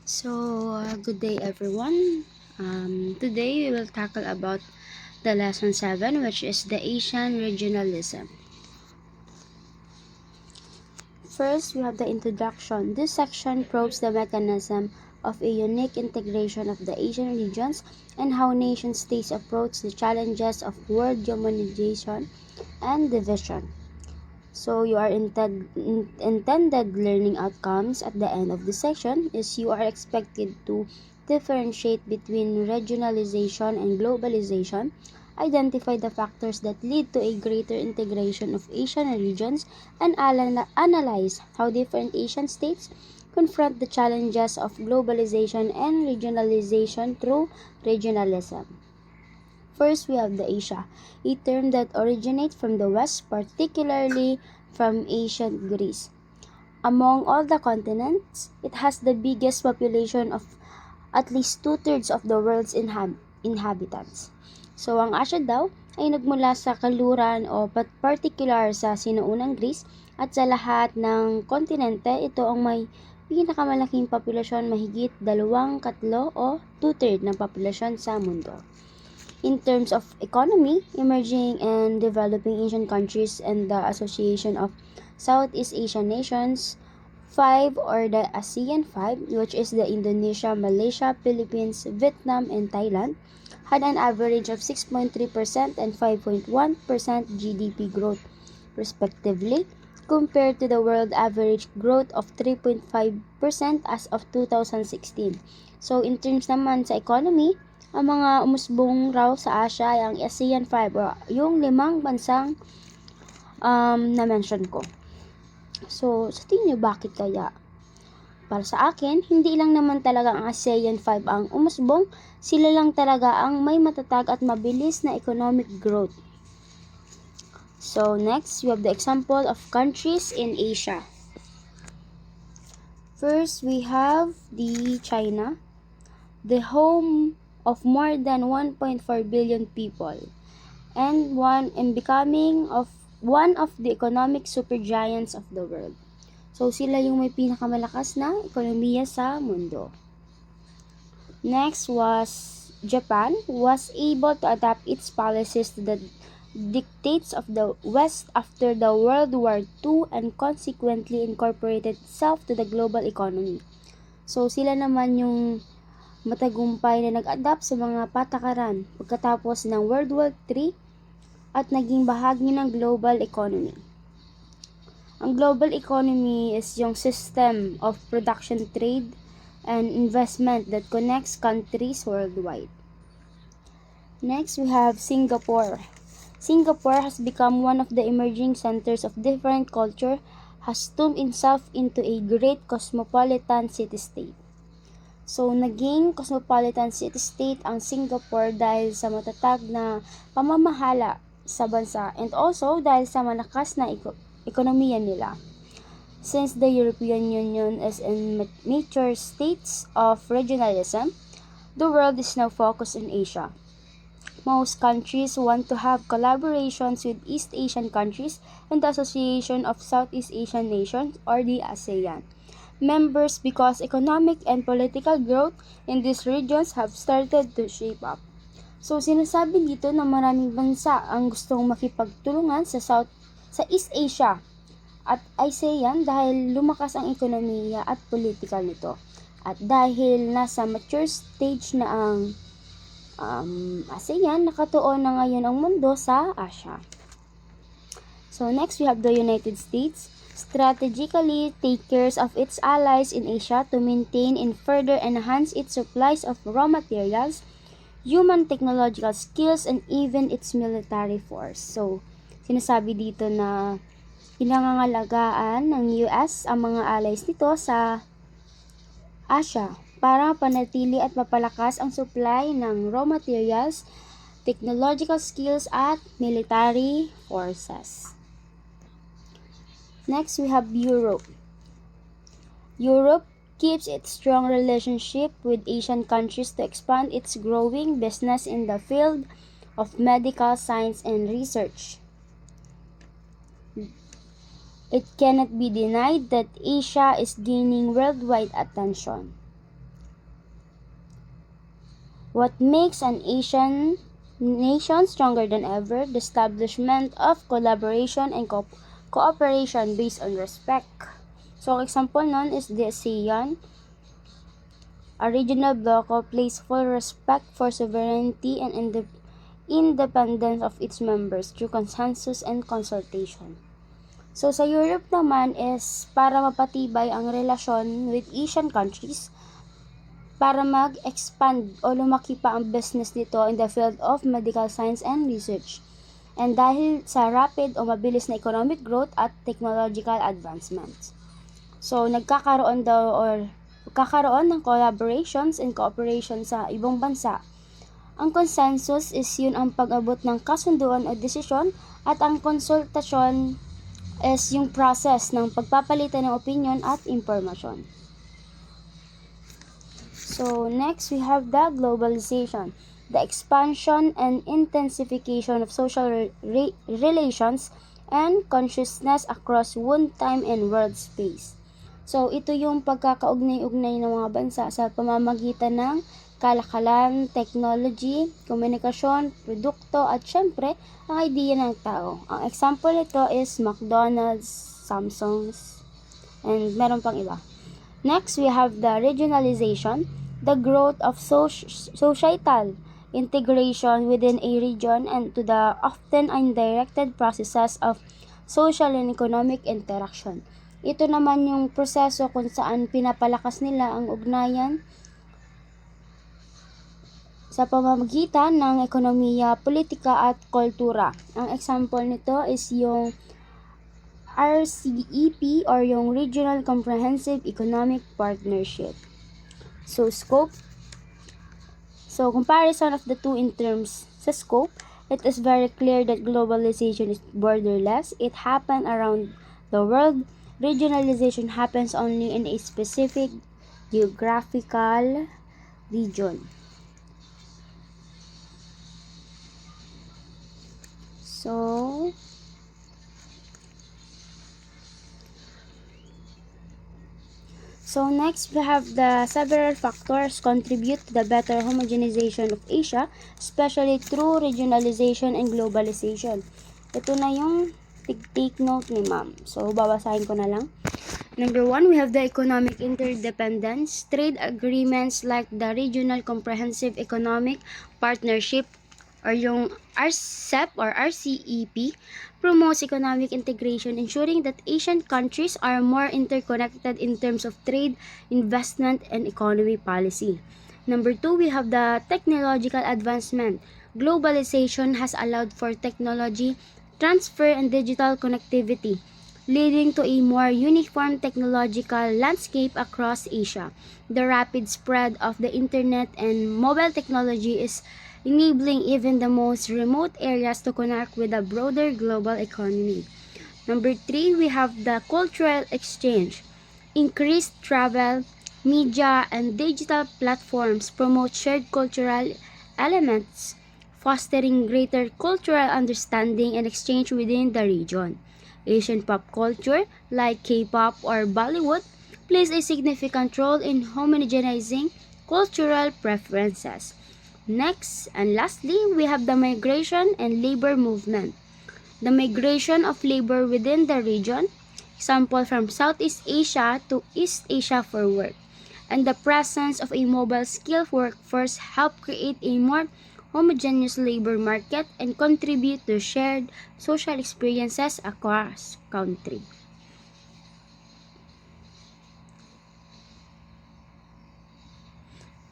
Good day everyone. Today we will tackle about the lesson 7, which is the Asian regionalism. First, we have the introduction. This section probes the mechanism of a unique integration of the Asian regions and how nation states approach the challenges of world humanization and division. So your intended learning outcomes at the end of the section is you are expected to differentiate between regionalization and globalization, identify the factors that lead to a greater integration of Asian regions, and analyze how different Asian states confront the challenges of globalization and regionalization through regionalism. First, we have the Asia, a term that originates from the West, particularly from ancient Greece. Among all the continents, it has the biggest population of at least two-thirds of the world's inhabitants. So, ang Asia daw ay nagmula sa kaluran o particular sa sinuunang Greece at sa lahat ng kontinente, ito ang may pinakamalaking populasyon, mahigit 2/3 o two-third ng populasyon sa mundo. In terms of economy, emerging and developing Asian countries and the Association of Southeast Asian Nations 5 or the ASEAN 5, which is the Indonesia, Malaysia, Philippines, Vietnam, and Thailand, had an average of 6.3% and 5.1% GDP growth, respectively, compared to the world average growth of 3.5% as of 2016. So, in terms naman sa economy, ang mga umusbong raw sa Asia ay ang ASEAN 5 o yung 5 bansang na-mention ko. So, sa tingin nyo, bakit kaya? Para sa akin, hindi lang naman talaga ang ASEAN 5 ang umusbong, sila lang talaga ang may matatag at mabilis na economic growth. So, next, we have the example of countries in Asia. First, we have the China, the home of more than 1.4 billion people and becoming one of the economic supergiants of the world. So sila yung may pinakamalakas na ekonomiya sa mundo. Next was Japan was able to adapt its policies to the dictates of the West after the World War II and consequently incorporated itself to the global economy. So sila naman yung matagumpay na nag-adapt sa mga patakaran pagkatapos ng World War III at naging bahagi ng global economy. Ang global economy is yung system of production, trade, and investment that connects countries worldwide. Next, we have Singapore. Singapore has become one of the emerging centers of different culture, has tuned itself into a great cosmopolitan city-state. So, naging cosmopolitan city-state ang Singapore dahil sa matatag na pamamahala sa bansa and also dahil sa malakas na ekonomiya nila. Since the European Union is in mature states of regionalism, the world is now focused in Asia. Most countries want to have collaborations with East Asian countries and the Association of Southeast Asian Nations or the ASEAN members because economic and political growth in these regions have started to shape up. So sinasabi dito na maraming bansa ang gustong makipagtulungan sa East Asia at ASEAN dahil lumakas ang ekonomiya at politikal nito. At dahil nasa mature stage na ang ASEAN, nakatuon na ngayon ang mundo sa Asia. So next we have the United States. Strategically take care of its allies in Asia to maintain and further enhance its supplies of raw materials, human technological skills, and even its military force. So, sinasabi dito na pinangangalagaan ng US ang mga allies nito sa Asia para panatili at mapalakas ang supply ng raw materials, technological skills, at military forces. Next, we have Europe. Europe keeps its strong relationship with Asian countries to expand its growing business in the field of medical science and research. It cannot be denied that Asia is gaining worldwide attention. What makes an Asian nation stronger than ever? The establishment of collaboration and cooperation based on respect. So, ang example nun is the ASEAN. A regional bloc places full respect for sovereignty and independence of its members through consensus and consultation. So, sa Europe naman is para mapatibay ang relasyon with Asian countries para mag-expand o lumaki pa ang business nito in the field of medical science and research. And dahil sa rapid o mabilis na economic growth at technological advancements. So, nagkakaroon ng collaborations and cooperation sa ibang bansa. Ang consensus is yun ang pag-abot ng kasunduan o desisyon at ang konsultasyon is yung process ng pagpapalitan ng opinion at impormasyon. So, next we have the globalization, the expansion and intensification of social relations and consciousness across one time and world space. So, ito yung pagkakaugnay-ugnay ng mga bansa sa pamamagitan ng kalakalan, technology, komunikasyon, produkto, at syempre, ang idea ng tao. Ang example nito is McDonald's, Samsung's, and meron pang iba. Next, we have the regionalization, the growth of societal integration within a region and to the often undirected processes of social and economic interaction. Ito naman yung proseso kung saan pinapalakas nila ang ugnayan sa pamamagitan ng ekonomiya, politika at kultura. Ang example nito is yung RCEP or yung Regional Comprehensive Economic Partnership. So, scope. So, comparison of the two in terms sa scope, it is very clear that globalization is borderless. It happens around the world. Regionalization happens only in a specific geographical region. So next we have the several factors contribute to the better homogenization of Asia, especially through regionalization and globalization. Ito na yung take note ni ma'am. So babasahin ko na lang. Number 1, we have the economic interdependence. Trade agreements like the Regional Comprehensive Economic Partnership or yung RCEP or RCEP promotes economic integration, ensuring that Asian countries are more interconnected in terms of trade, investment, and economy policy. Number 2, we have the technological advancement. Globalization has allowed for technology transfer and digital connectivity, leading to a more uniform technological landscape across Asia. The rapid spread of the internet and mobile technology is enabling even the most remote areas to connect with a broader global economy. Number 3, we have the cultural exchange. Increased travel, media, and digital platforms promote shared cultural elements, fostering greater cultural understanding and exchange within the region. Asian pop culture, like K-pop or Bollywood, plays a significant role in homogenizing cultural preferences. Next and lastly, we have the migration and labor movement. The migration of labor within the region, example from Southeast Asia to East Asia for work, and the presence of a mobile skilled workforce help create a more homogeneous labor market and contribute to shared social experiences across country.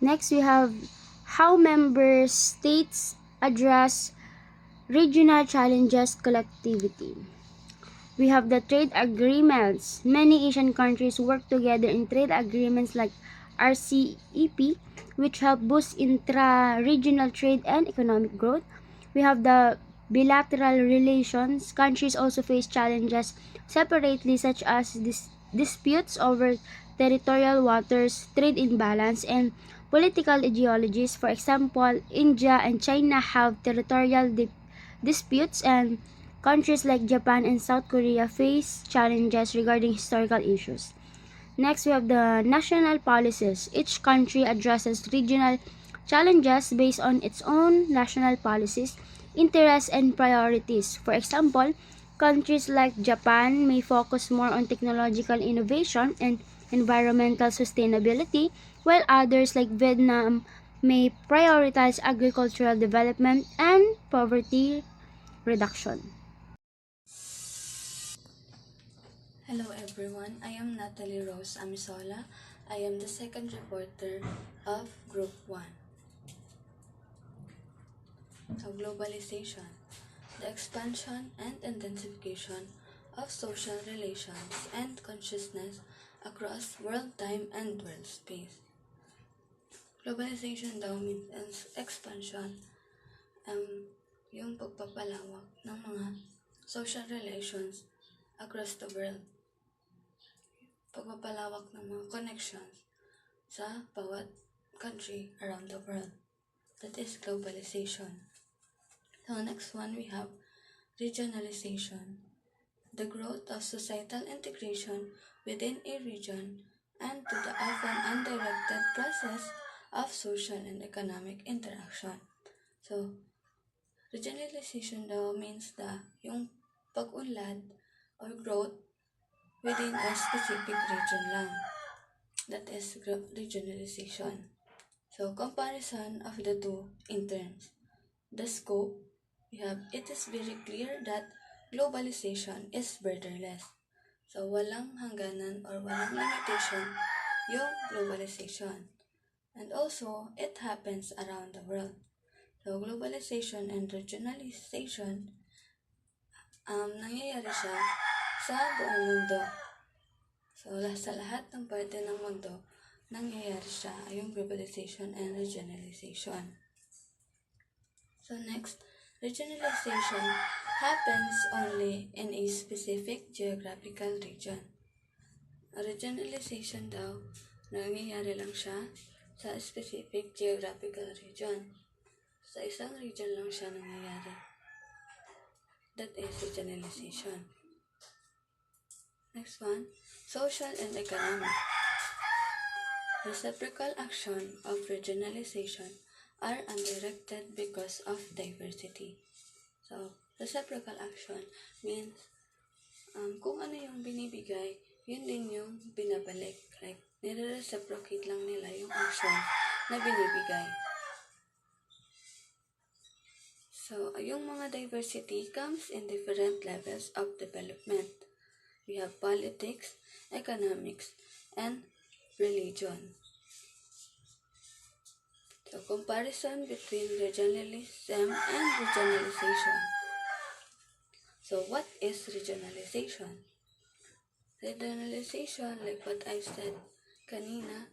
Next, we have how member states address regional challenges collectively. We have the trade agreements. Many Asian countries work together in trade agreements like RCEP, which help boost intra-regional trade and economic growth. We have the bilateral relations. Countries also face challenges separately, such as disputes over territorial waters, trade imbalance, and political ideologies. For example, India and China have territorial disputes, and countries like Japan and South Korea face challenges regarding historical issues. Next, we have the national policies. Each country addresses regional challenges based on its own national policies, interests, and priorities. For example, countries like Japan may focus more on technological innovation and environmental sustainability, while others like Vietnam may prioritize agricultural development and poverty reduction. Hello everyone, I am Natalie Rose Amisola. I am the second reporter of Group 1. So, globalization, the expansion and intensification of social relations and consciousness across world time and world space. Globalization daw means expansion, yung pagpapalawak ng mga social relations across the world. Pagpapalawak ng mga connections sa bawat country around the world. That is globalization. So next one we have regionalization, the growth of societal integration within a region and to the often undirected process of social and economic interaction. So regionalization daw means yung pag-unlad or growth within a specific region lang. That is regionalization. So, comparison of the two in terms. The scope, we have, it is very clear that globalization is borderless. So, walang hangganan or walang limitation yung globalization. And also, it happens around the world. So, globalization and regionalization, nangyayari siya sa buong mundo. So, sa lahat ng parte ng mundo, nangyayari siya yung globalization and regionalization. So next, regionalization happens only in a specific geographical region. Regionalization daw, nangyayari lang siya sa specific geographical region. Sa isang region lang siya nangyayari. That is regionalization. Next one, social and economic. Reciprocal action of regionalization are undirected because of diversity. So, reciprocal action means kung ano yung binibigay, yun din yung binabalik. Like, nire-reciprocate lang nila yung action na binibigay. So, yung mga diversity comes in different levels of development. We have politics, economics, and religion. So, comparison between regionalism and regionalization. So, what is regionalization? Regionalization, like what I said kanina,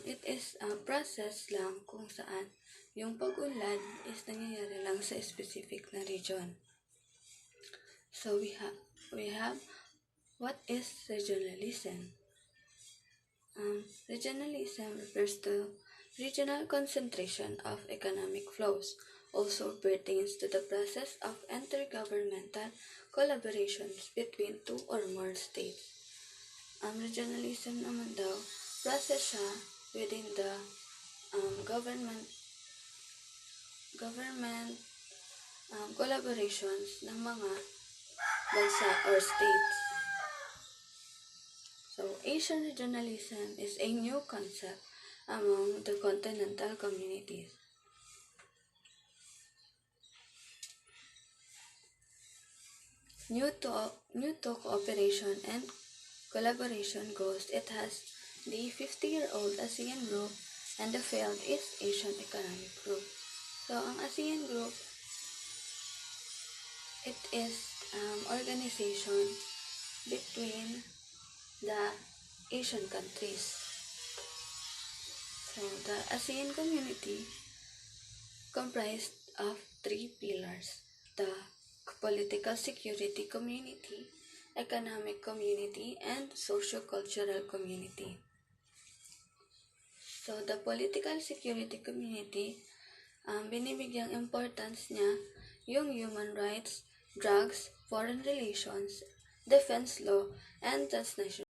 it is a process lang kung saan yung pag-unlad is nangyayari lang sa specific na region. So, we have what is regionalism? Regionalism refers to regional concentration of economic flows, also pertains to the process of intergovernmental collaborations between two or more states. Regionalism naman daw, process siya within the government collaborations ng mga bansa or states. So, Asian regionalism is a new concept among the continental communities. New to cooperation and collaboration goes, it has the 50-year-old ASEAN Group and the failed East Asian Economic Group. So, ang ASEAN Group, it is organization between the Asian countries. So, the ASEAN community comprised of 3 pillars: the political security community, economic community, and socio-cultural community. So, the political security community, binibigyang importance niya yung human rights, drugs, foreign relations, defense law, and transnational